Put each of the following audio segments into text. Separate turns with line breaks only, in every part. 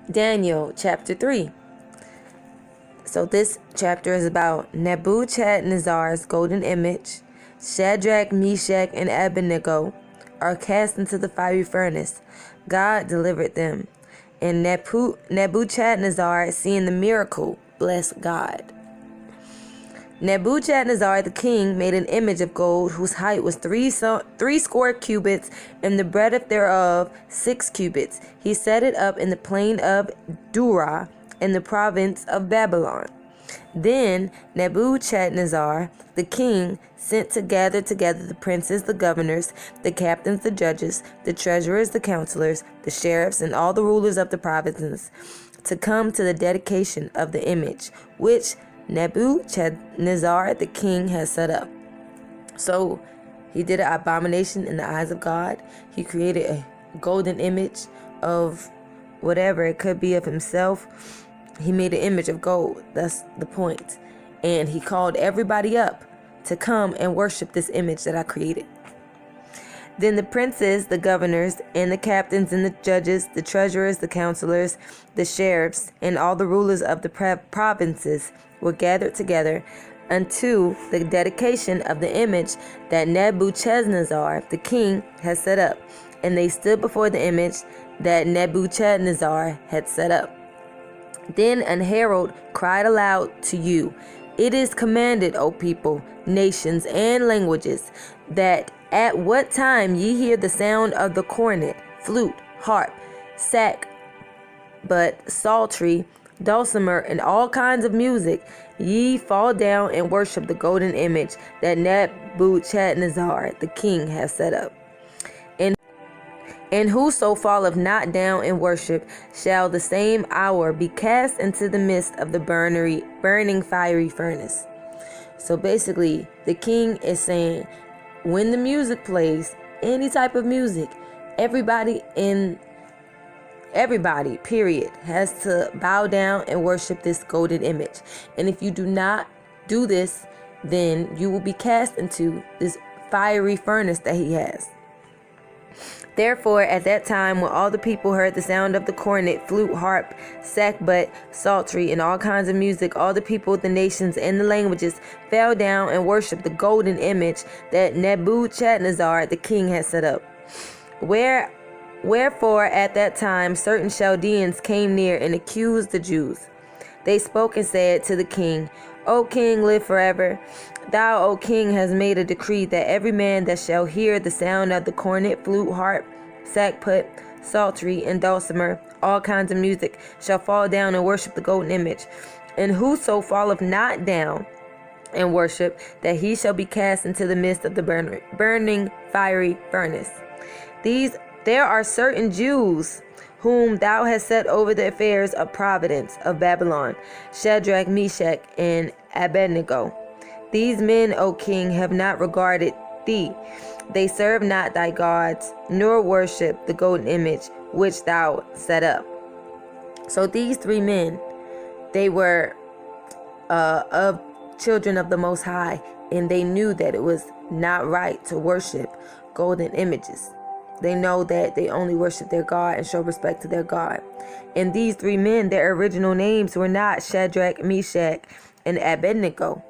Daniel chapter 3. So this chapter is about Nebuchadnezzar's golden image. Shadrach, Meshach, and Abednego are cast into the fiery furnace. God delivered them. And Nebuchadnezzar, seeing the miracle, blessed God. Nebuchadnezzar the king made an image of gold whose height was three score cubits, and the breadth thereof 6 cubits. He set it up in the plain of Dura, in the province of Babylon. Then Nebuchadnezzar the king sent to gather together the princes, the governors, the captains, the judges, the treasurers, the counselors, the sheriffs, and all the rulers of the provinces, to come to the dedication of the image which Nebuchadnezzar the king has set up. So he did an abomination in the eyes of God. He created a golden image of whatever it could be of himself. He made an image of gold. That's the point. And he called everybody up to come and worship this image that I created. Then the princes, the governors, and the captains, and the judges, the treasurers, the counselors, the sheriffs, and all the rulers of the provinces were gathered together unto the dedication of the image that Nebuchadnezzar the king had set up. And they stood before the image that Nebuchadnezzar had set up. Then an herald cried aloud to you, "It is commanded, O people, nations, and languages, that at what time ye hear the sound of the cornet, flute, harp, sackbut, psaltery, dulcimer, and all kinds of music, ye fall down and worship the golden image that Nebuchadnezzar the king has set up. And whoso falleth not down in worship shall the same hour be cast into the midst of the burning fiery furnace." So basically, the king is saying, when the music plays, any type of music, everybody, period, has to bow down and worship this golden image. And if you do not do this, then you will be cast into this fiery furnace that he has. Therefore, at that time, when all the people heard the sound of the cornet, flute, harp, sackbut, psaltery, and all kinds of music, all the people, the nations, and the languages fell down and worshipped the golden image that Nebuchadnezzar the king had set up. Wherefore, at that time, certain Chaldeans came near and accused the Jews. They spoke and said to the king, "O king, live forever. Thou, O king, hast made a decree that every man that shall hear the sound of the cornet, flute, harp, sackbut, psaltery, and dulcimer, all kinds of music, shall fall down and worship the golden image. And whoso falleth not down and worship, that he shall be cast into the midst of the burning fiery furnace. There are certain Jews whom thou hast set over the affairs of providence of Babylon, Shadrach, Meshach, and Abednego. These men, O king, have not regarded thee. They serve not thy gods, nor worship the golden image which thou set up." So these 3 men, they were of children of the Most High, and they knew that it was not right to worship golden images. They know that they only worship their God and show respect to their God. And these 3 men, their original names were not Shadrach, Meshach, and Abednego.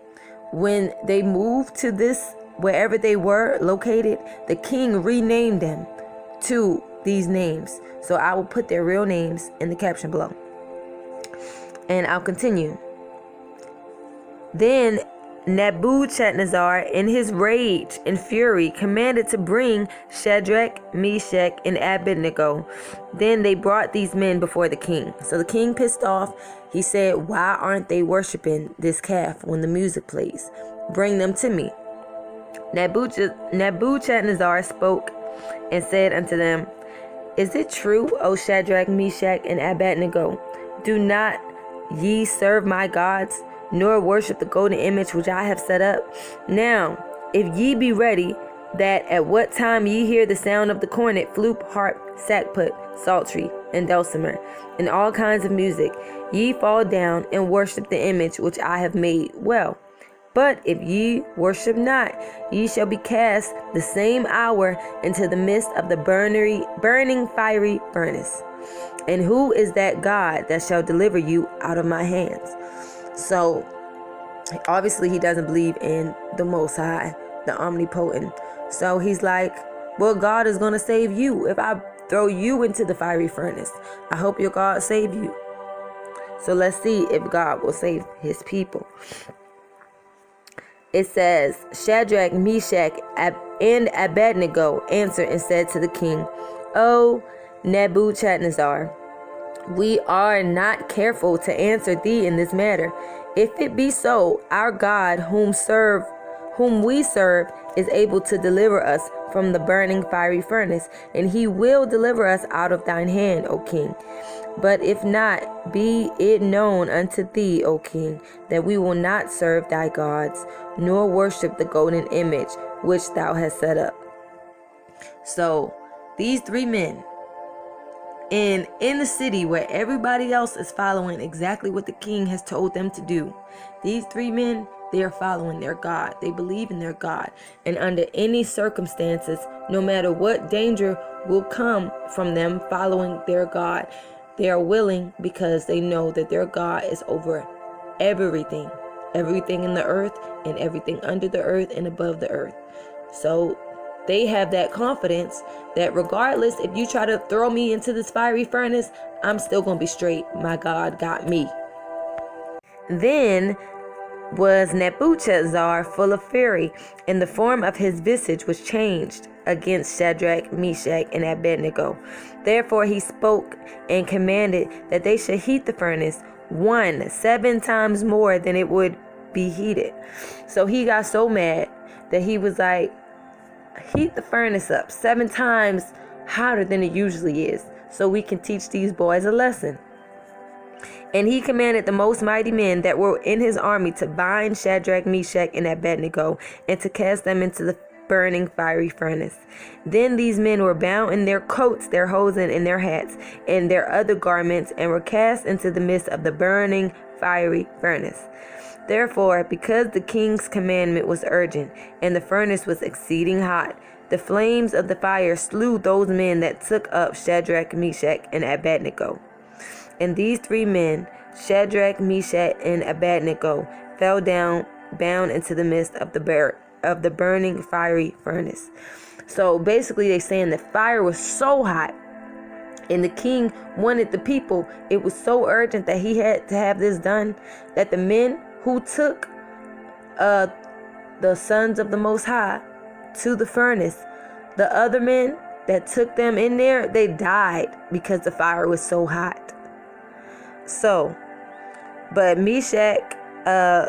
When they moved to this, wherever they were located, the king renamed them to these names. So I will put their real names in the caption below. And I'll continue. Then Nebuchadnezzar, in his rage and fury, commanded to bring Shadrach, Meshach, and Abednego. Then they brought these men before the king. So the king, pissed off, he said, "Why aren't they worshiping this calf when the music plays? Bring them to me." Nebuchadnezzar spoke and said unto them, "Is it true, O Shadrach, Meshach, and Abednego? Do not ye serve my gods, nor worship the golden image which I have set up? Now, if ye be ready, that at what time ye hear the sound of the cornet, flute, harp, sackbut, psaltery, and dulcimer, and all kinds of music, ye fall down and worship the image which I have made. Well, But if ye worship not, ye shall be cast the same hour into the midst of the burning fiery furnace. And who is that God that shall deliver you out of my hands? So obviously he doesn't believe in the Most High, the omnipotent. So he's like, well, God is going to save you if I throw you into the fiery furnace. I hope your God save you. So let's see if God will save his people. It says, Shadrach, Meshach, and Abednego answered and said to the king, O Nebuchadnezzar, we are not careful to answer thee in this matter. If it be so, our God whom we serve is able to deliver us from the burning fiery furnace, and he will deliver us out of thine hand, O king. But if not, be it known unto thee, O king, that we will not serve thy gods, nor worship the golden image which thou hast set up. So these three men, and in the city where everybody else is following exactly what the king has told them to do, these three men, they are following their God. They believe in their God. And under any circumstances, no matter what danger will come from them following their God, they are willing because they know that their God is over everything. Everything in the earth and everything under the earth and above the earth. So they have that confidence that regardless if you try to throw me into this fiery furnace, I'm still going to be straight. My God got me. Then was Nebuchadnezzar full of fury, and the form of his visage was changed against Shadrach, Meshach, and Abednego. Therefore he spoke and commanded that they should heat the furnace 7 times more than it would be heated. So he got so mad that he was like, heat the furnace up 7 times hotter than it usually is, so we can teach these boys a lesson. And he commanded the most mighty men that were in his army to bind Shadrach, Meshach, and Abednego, and to cast them into the burning fiery furnace. Then these men were bound in their coats, their hosen, and their hats, and their other garments, and were cast into the midst of the burning fiery furnace. Therefore, because the king's commandment was urgent, and the furnace was exceeding hot, the flames of the fire slew those men that took up Shadrach, Meshach, and Abednego. And these three men, Shadrach, Meshach, and Abednego, fell down, bound into the midst of the burning fiery furnace. So basically, they're saying the fire was so hot, and the king wanted the people. It was so urgent that he had to have this done, that the men who took the sons of the Most High to the furnace, the other men that took them in there, they died because the fire was so hot. So, but Meshach,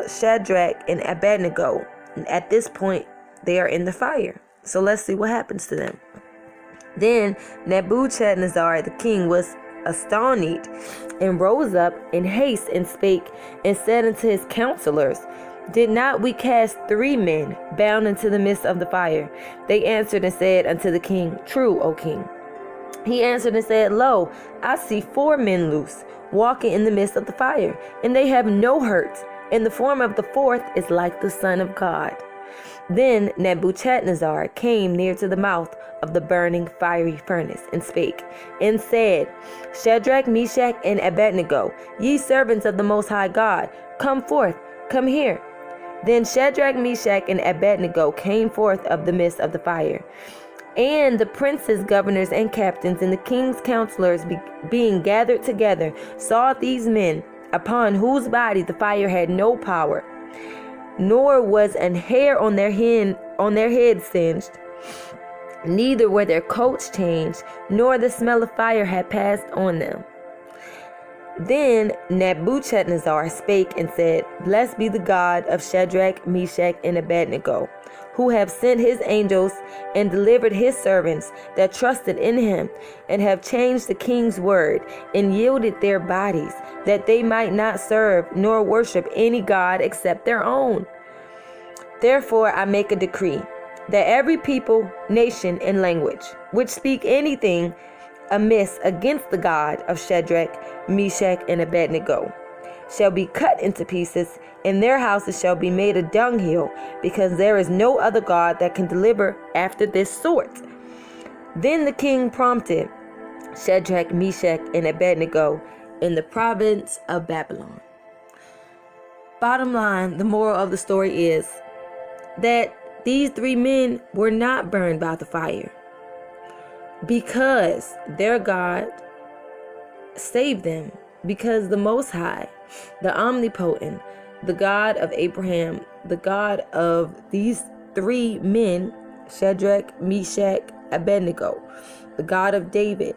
Shadrach, and Abednego, at this point, they are in the fire. So let's see what happens to them. Then Nebuchadnezzar the king was astonished, and rose up in haste, and spake, and said unto his counselors, Did not we cast 3 men bound into the midst of the fire? They answered and said unto the king, True, O king. He answered and said, Lo, I see 4 men loose, walking in the midst of the fire, and they have no hurt, and the form of the 4th is like the Son of God. Then Nebuchadnezzar came near to the mouth of the burning fiery furnace, and spake, and said, Shadrach, Meshach, and Abednego, ye servants of the Most High God, come forth, come here. Then Shadrach, Meshach, and Abednego came forth of the midst of the fire. And the princes, governors, and captains, and the king's counselors, being gathered together, saw these men, upon whose body the fire had no power, nor was an hair on their head singed, neither were their coats changed, nor the smell of fire had passed on them. Then Nebuchadnezzar spake and said, Blessed be the God of Shadrach, Meshach, and Abednego, who have sent his angels and delivered his servants that trusted in him, and have changed the king's word, and yielded their bodies, that they might not serve nor worship any god except their own. Therefore I make a decree, that every people, nation, and language, which speak anything amiss against the God of Shadrach, Meshach, and Abednego, shall be cut into pieces, and their houses shall be made a dunghill, because there is no other God that can deliver after this sort. Then the king prompted Shadrach, Meshach, and Abednego in the province of Babylon. Bottom line, the moral of the story is that these three men were not burned by the fire because their God saved them, because the Most High, the Omnipotent, the God of Abraham, the God of these three men, Shadrach, Meshach, Abednego, the God of David,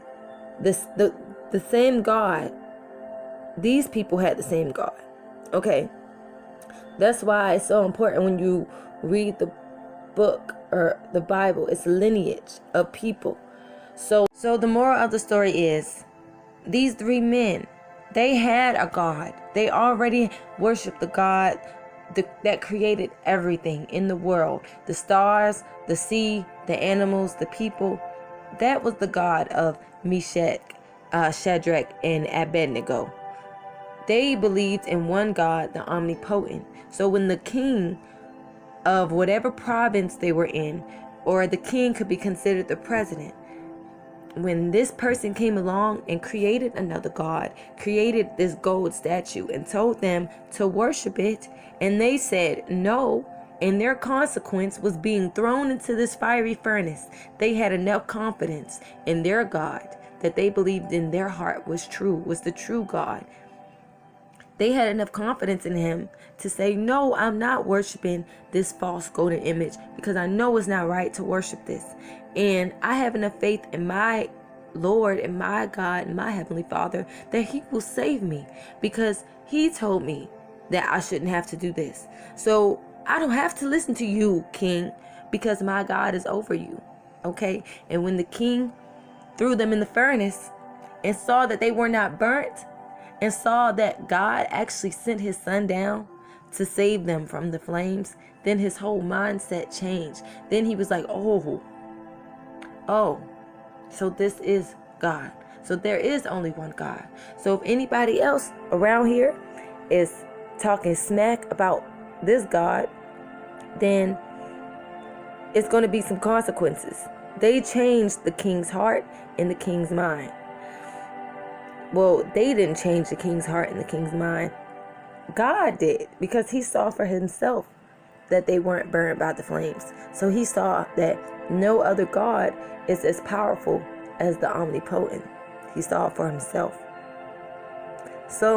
the same God. These people had the same God. Okay. That's why it's so important when you read the book or the Bible. It's a lineage of people. So the moral of the story is these three men, they had a God. They already worshiped the God that created everything in the world. The stars, the sea, the animals, the people. That was the God of Meshach, Shadrach, and Abednego. They believed in one God, the Omnipotent. So when the king of whatever province they were in, or the king could be considered the president, when this person came along and created another God, created this gold statue and told them to worship it, and they said no, and their consequence was being thrown into this fiery furnace, they had enough confidence in their God that they believed in their heart was true, was the true God. They had enough confidence in him to say, no, I'm not worshiping this false golden image because I know it's not right to worship this. And I have enough faith in my Lord and my God and my Heavenly Father that he will save me because he told me that I shouldn't have to do this. So I don't have to listen to you, king, because my God is over you. Okay? And when the king threw them in the furnace and saw that they were not burnt, and saw that God actually sent his son down to save them from the flames, then his whole mindset changed. Then he was like, oh, so this is God. So there is only one God. So if anybody else around here is talking smack about this God, then it's going to be some consequences. They changed the king's heart and the king's mind. Well, they didn't change the king's heart and the king's mind. God did, because he saw for himself that they weren't burned by the flames. So he saw that no other God is as powerful as the Omnipotent. He saw it for himself. So